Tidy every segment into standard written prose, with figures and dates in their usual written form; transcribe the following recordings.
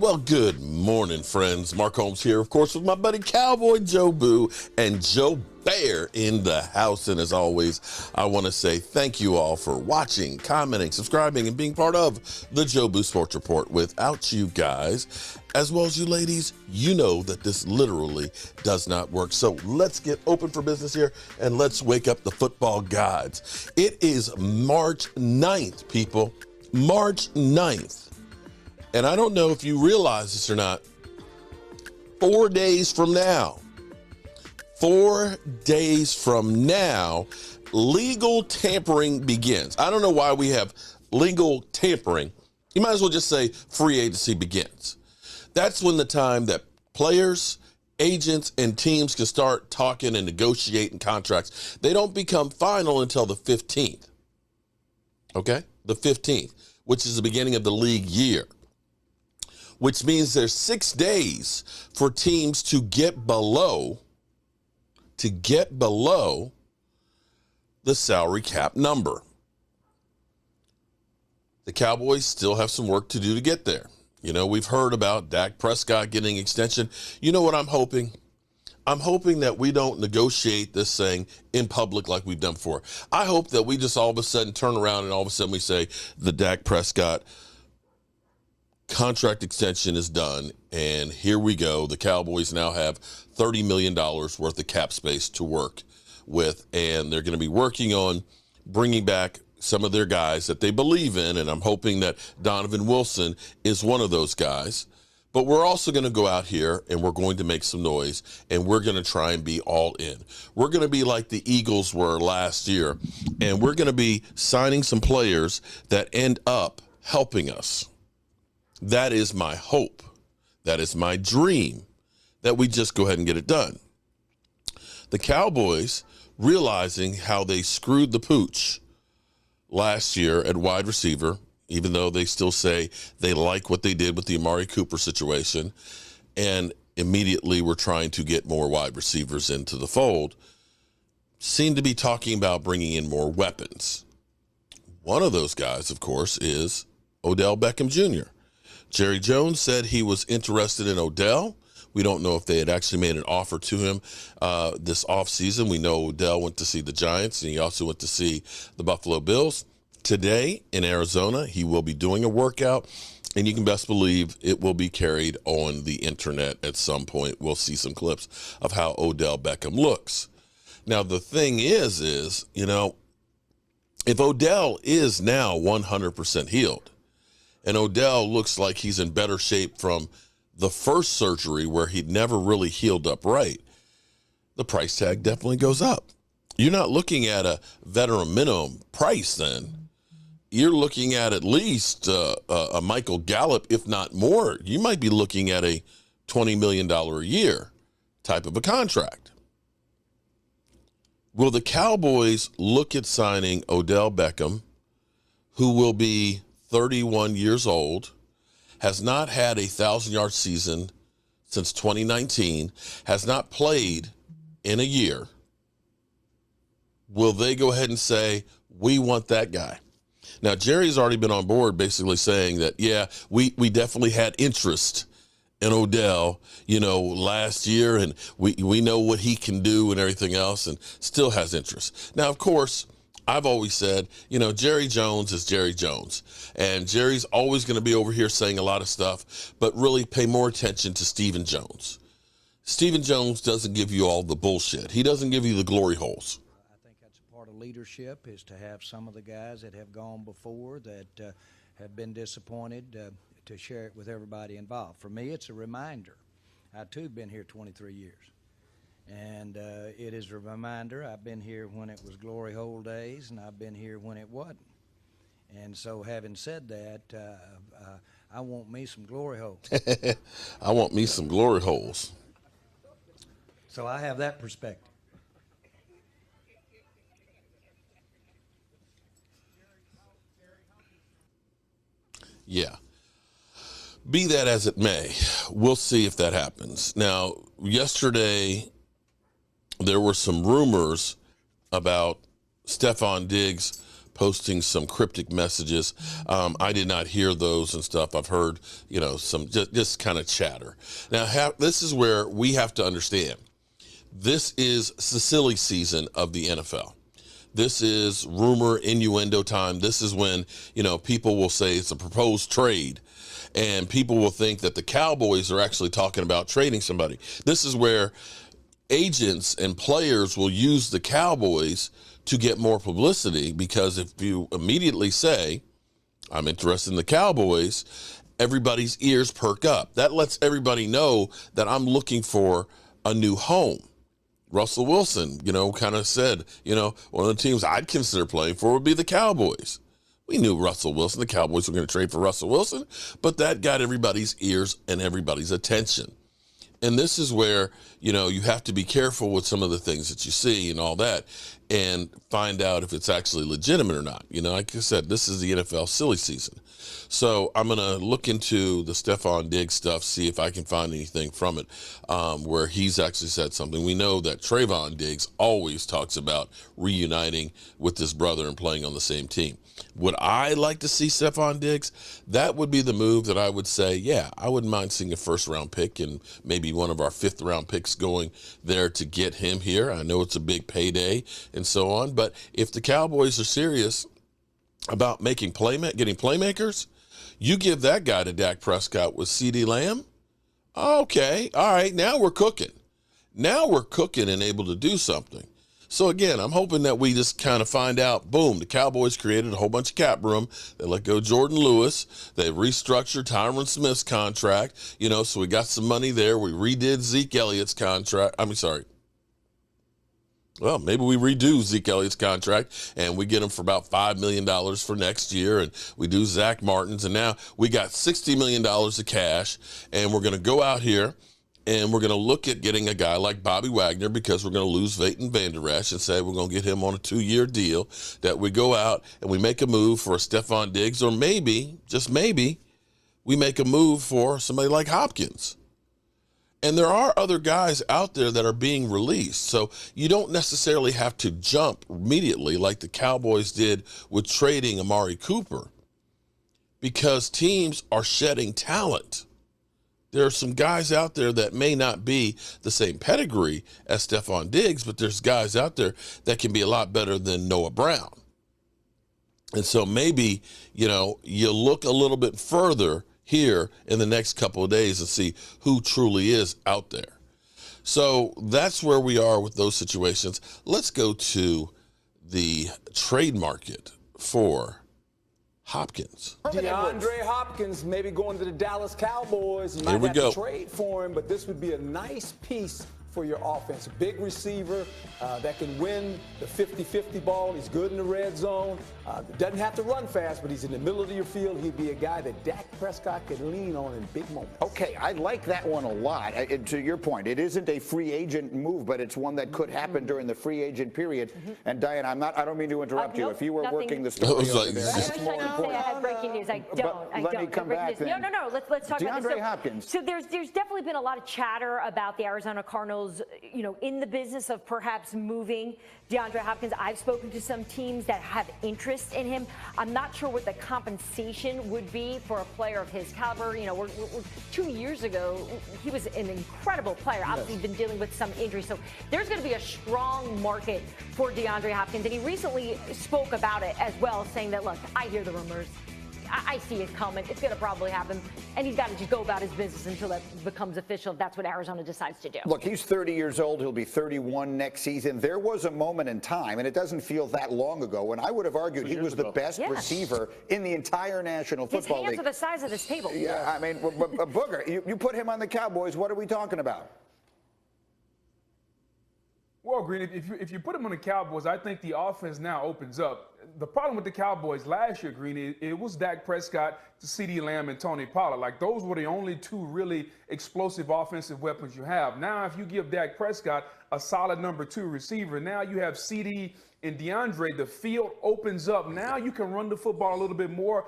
Well, good morning, friends. Mark Holmes here, of course, with my buddy Cowboy Joe Boo and Joe Bear in the house. And as always, I want to say thank you all for watching, commenting, subscribing, and being part of the Joe Boo Sports Report. Without you guys, as well as you ladies, you know that this literally does not work. So let's get open for business here and let's wake up the football gods. It is March 9th, people. March 9th. And I don't know if you realize this or not, 4 days from now, 4 days from now, legal tampering begins. I don't know why we have legal tampering. You might as well just say free agency begins. That's when the time that players, agents, and teams can start talking and negotiating contracts. They don't become final until the 15th. Okay? The 15th, which is the beginning of the league year. Which means there's 6 days for teams to get below the salary cap number. The Cowboys still have some work to do to get there. You know, we've heard about Dak Prescott getting extension. You know what I'm hoping? I'm hoping that we don't negotiate this thing in public like we've done before. I hope that we just all of a sudden turn around and all of a sudden we say the Dak Prescott contract extension is done, and here we go. The Cowboys now have $30 million worth of cap space to work with, and they're going to be working on bringing back some of their guys that they believe in, and I'm hoping that Donovan Wilson is one of those guys. But we're also going to go out here, and we're going to make some noise, and we're going to try and be all in. We're going to be like the Eagles were last year, and we're going to be signing some players that end up helping us. That is my hope. That is my dream, that we just go ahead and get it done. The Cowboys, realizing how they screwed the pooch last year at wide receiver, even though they still say they like what they did with the Amari Cooper situation, and immediately were trying to get more wide receivers into the fold, seem to be talking about bringing in more weapons. One of those guys, of course, is Odell Beckham Jr. Jerry Jones said he was interested in Odell. We don't know if they had actually made an offer to him this offseason. We know Odell went to see the Giants, and he also went to see the Buffalo Bills. Today in Arizona, he will be doing a workout, and you can best believe it will be carried on the internet at some point. We'll see some clips of how Odell Beckham looks. Now, the thing is, you know, if Odell is now 100% healed, and Odell looks like he's in better shape from the first surgery where he'd never really healed up right, the price tag definitely goes up. You're not looking at a veteran minimum price then. You're looking at least a Michael Gallup, if not more. You might be looking at a $20 million a year type of a contract. Will the Cowboys look at signing Odell Beckham, who will be 31 years old, has not had a 1,000-yard season since 2019, has not played in a year? Will they go ahead and say, we want that guy? Now, Jerry's already been on board basically saying that, yeah, we definitely had interest in Odell, you know, last year, and we know what he can do and everything else, and still has interest. Now, of course, I've always said, you know, Jerry Jones is Jerry Jones, and Jerry's always going to be over here saying a lot of stuff, but really pay more attention to Stephen Jones. Stephen Jones doesn't give you all the bullshit. He doesn't give you the glory holes. I think that's a part of leadership, is to have some of the guys that have gone before that have been disappointed to share it with everybody involved. For me, it's a reminder. I, too, have been here 23 years. And it is a reminder. I've been here when it was glory hole days, and I've been here when it wasn't. And so, having said that, I want me some glory holes. I want me some glory holes. So I have that perspective. Yeah. Be that as it may, we'll see if that happens. Now, yesterday, there were some rumors about Stephon Diggs posting some cryptic messages. I did not hear those and stuff. I've heard, some just kind of chatter. Now, this is where we have to understand. This is the silly season of the NFL. This is rumor, innuendo time. This is when, people will say it's a proposed trade, and people will think that the Cowboys are actually talking about trading somebody. This is where agents and players will use the Cowboys to get more publicity, because if you immediately say, I'm interested in the Cowboys, everybody's ears perk up. That lets everybody know that I'm looking for a new home. Russell Wilson, kind of said, one of the teams I'd consider playing for would be the Cowboys. We knew Russell Wilson, the Cowboys were going to trade for Russell Wilson, but that got everybody's ears and everybody's attention. And this is where, you have to be careful with some of the things that you see and all that, and find out if it's actually legitimate or not. Like I said, this is the NFL silly season. So I'm going to look into the Stephon Diggs stuff, see if I can find anything from it where he's actually said something. We know that Trayvon Diggs always talks about reuniting with his brother and playing on the same team. Would I like to see Stephon Diggs? That would be the move that I would say, yeah, I wouldn't mind seeing a first-round pick and maybe one of our fifth-round picks going there to get him here. I know it's a big payday and so on, but if the Cowboys are serious about getting playmakers, you give that guy to Dak Prescott with CeeDee Lamb. Okay, all right, now we're cooking. Now we're cooking and able to do something. So again, I'm hoping that we just kind of find out, boom, the Cowboys created a whole bunch of cap room. They let go Jordan Lewis. They restructured Tyron Smith's contract, so we got some money there. We redid Zeke Elliott's contract. Well, maybe we redo Zeke Elliott's contract and we get him for about $5 million for next year, and we do Zach Martin's, and now we got $60 million of cash, and we're going to go out here and we're going to look at getting a guy like Bobby Wagner, because we're going to lose Leighton Vander Esch, and say we're going to get him on a 2-year deal, that we go out and we make a move for a Stephon Diggs, or maybe, just maybe, we make a move for somebody like Hopkins. And there are other guys out there that are being released. So you don't necessarily have to jump immediately like the Cowboys did with trading Amari Cooper, because teams are shedding talent. There are some guys out there that may not be the same pedigree as Stephon Diggs, but there's guys out there that can be a lot better than Noah Brown. And so maybe, you look a little bit further here in the next couple of days and see who truly is out there. So that's where we are with those situations. Let's go to the trade market for Hopkins. DeAndre Hopkins maybe going to the Dallas Cowboys. You might have to trade for him, but this would be a nice piece for your offense. A big receiver that can win the 50-50 ball. He's good in the red zone. Doesn't have to run fast, but he's in the middle of your field. He'd be a guy that Dak Prescott could lean on in big moments. Okay, I like that one a lot. To your point, it isn't a free agent move, but it's one that could happen during the free agent period. And Diane, I don't mean to interrupt you. If you were working the story over there, that's more important. I have breaking news. I don't. But let me come back then. No. Let's talk about this. DeAndre Hopkins. So there's definitely been a lot of chatter about the Arizona Cardinals, in the business of perhaps moving DeAndre Hopkins. I've spoken to some teams that have interest in him. I'm not sure what the compensation would be for a player of his caliber. We're 2 years ago, he was an incredible player. Obviously, he's been dealing with some injuries. So there's going to be a strong market for DeAndre Hopkins. And he recently spoke about it as well, saying that, look, I hear the rumors. I see it coming. It's going to probably happen. And he's got to just go about his business until that becomes official, if that's what Arizona decides to do. Look, he's 30 years old. He'll be 31 next season. There was a moment in time, and it doesn't feel that long ago, when I would have argued he was the best receiver in the entire National Football League. His hands are the size of this table. Yeah, I mean, a Booger, you put him on the Cowboys, what are we talking about? Well, Green, if you put him on the Cowboys, I think the offense now opens up. The problem with the Cowboys last year, Green, it was Dak Prescott to CeeDee Lamb and Tony Pollard. Like, those were the only two really explosive offensive weapons you have. Now, if you give Dak Prescott a solid number 2 receiver, now you have CeeDee and DeAndre. The field opens up. Now you can run the football a little bit more,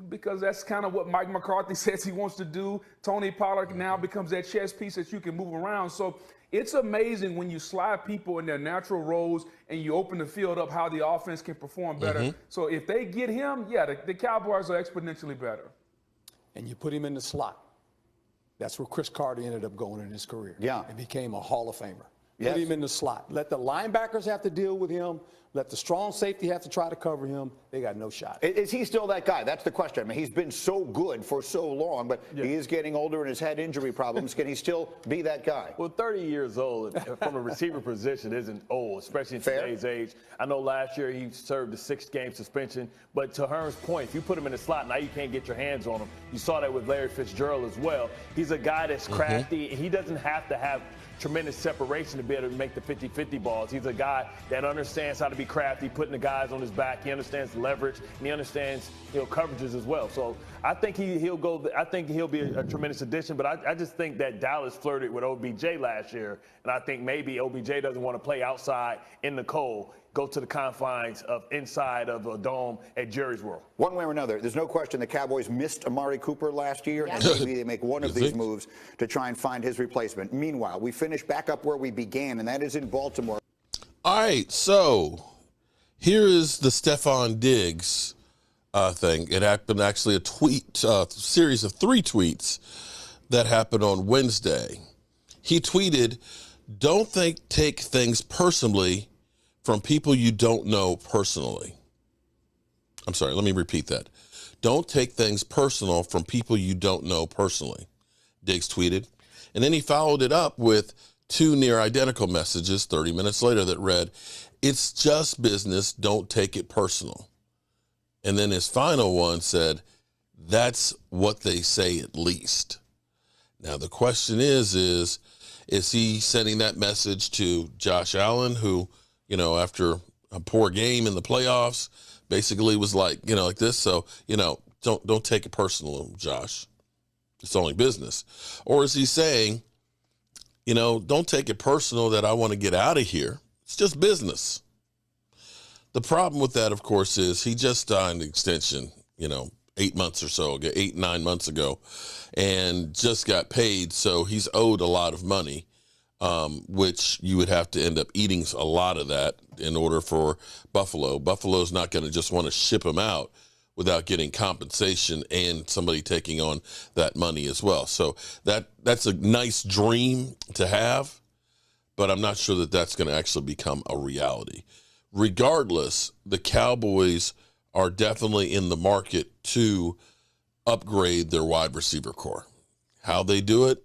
because that's kind of what Mike McCarthy says he wants to do. Tony Pollard now becomes that chess piece that you can move around. So It's amazing when you slide people in their natural roles and you open the field up how the offense can perform better. So if they get him, yeah, the Cowboys are exponentially better. And you put him in the slot. That's where Chris Carter ended up going in his career. Yeah. And became a Hall of Famer. Yes. Put him in the slot. Let the linebackers have to deal with him. Let the strong safety have to try to cover him. They got no shot. Is he still that guy? That's the question. I mean, he's been so good for so long, but he is getting older and has had injury problems. Can he still be that guy? Well, 30 years old from a receiver position isn't old, especially in today's age. I know last year he served a 6-game suspension, but to Herm's point, if you put him in the slot, now you can't get your hands on him. You saw that with Larry Fitzgerald as well. He's a guy that's crafty. He doesn't have to have tremendous separation to be able to make the 50-50 balls. He's a guy that understands how to be crafty, putting the guys on his back. He understands leverage, and he understands coverages as well. So I think he'll go. I think he'll be a tremendous addition. But I just think that Dallas flirted with OBJ last year, and I think maybe OBJ doesn't want to play outside in the cold. Go to the confines of inside of a dome at Jerry's World. One way or another, there's no question the Cowboys missed Amari Cooper last year, and maybe they make one of these moves to try and find his replacement. Meanwhile, we finish back up where we began, and that is in Baltimore. All right, so here is the Stephon Diggs thing. It happened actually a series of 3 tweets that happened on Wednesday. He tweeted, "Don't take things personally from people you don't know personally." I'm sorry, let me repeat that. "Don't take things personal from people you don't know personally," Diggs tweeted. And then he followed it up with 2 near identical messages 30 minutes later that read, "It's just business, don't take it personal." And then his final one said, "That's what they say at least." Now the question is he sending that message to Josh Allen, who, after a poor game in the playoffs, basically was like, like this. So, don't take it personal, Josh. It's only business. Or is he saying, don't take it personal that I want to get out of here. It's just business. The problem with that, of course, is he just signed an extension, 8 months or so ago, 8-9 months ago, and just got paid. So he's owed a lot of money. Which you would have to end up eating a lot of that in order for Buffalo. Buffalo's not going to just want to ship him out without getting compensation and somebody taking on that money as well. So that's a nice dream to have, but I'm not sure that that's going to actually become a reality. Regardless, the Cowboys are definitely in the market to upgrade their wide receiver core. How they do it?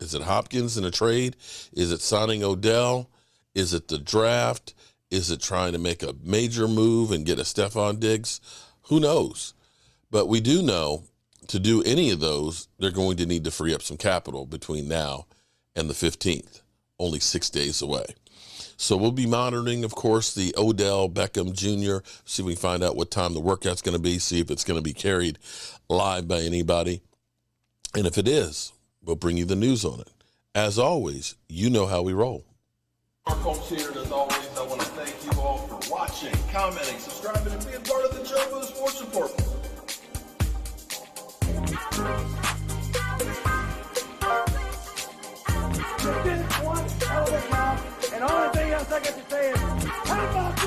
Is it Hopkins in a trade? Is it signing Odell? Is it the draft? Is it trying to make a major move and get a Stephon Diggs? Who knows? But we do know to do any of those, they're going to need to free up some capital between now and the 15th, only 6 days away. So we'll be monitoring, of course, the Odell Beckham Jr., see if we can find out what time the workout's going to be, see if it's going to be carried live by anybody. And if it is, we'll bring you the news on it. As always, you know how we roll. Our coach here, and as always, I want to thank you all for watching, commenting, subscribing, and being part of the Joe Boo Sports Report. You did one hell of a job, and the only thing else I got to say is, how about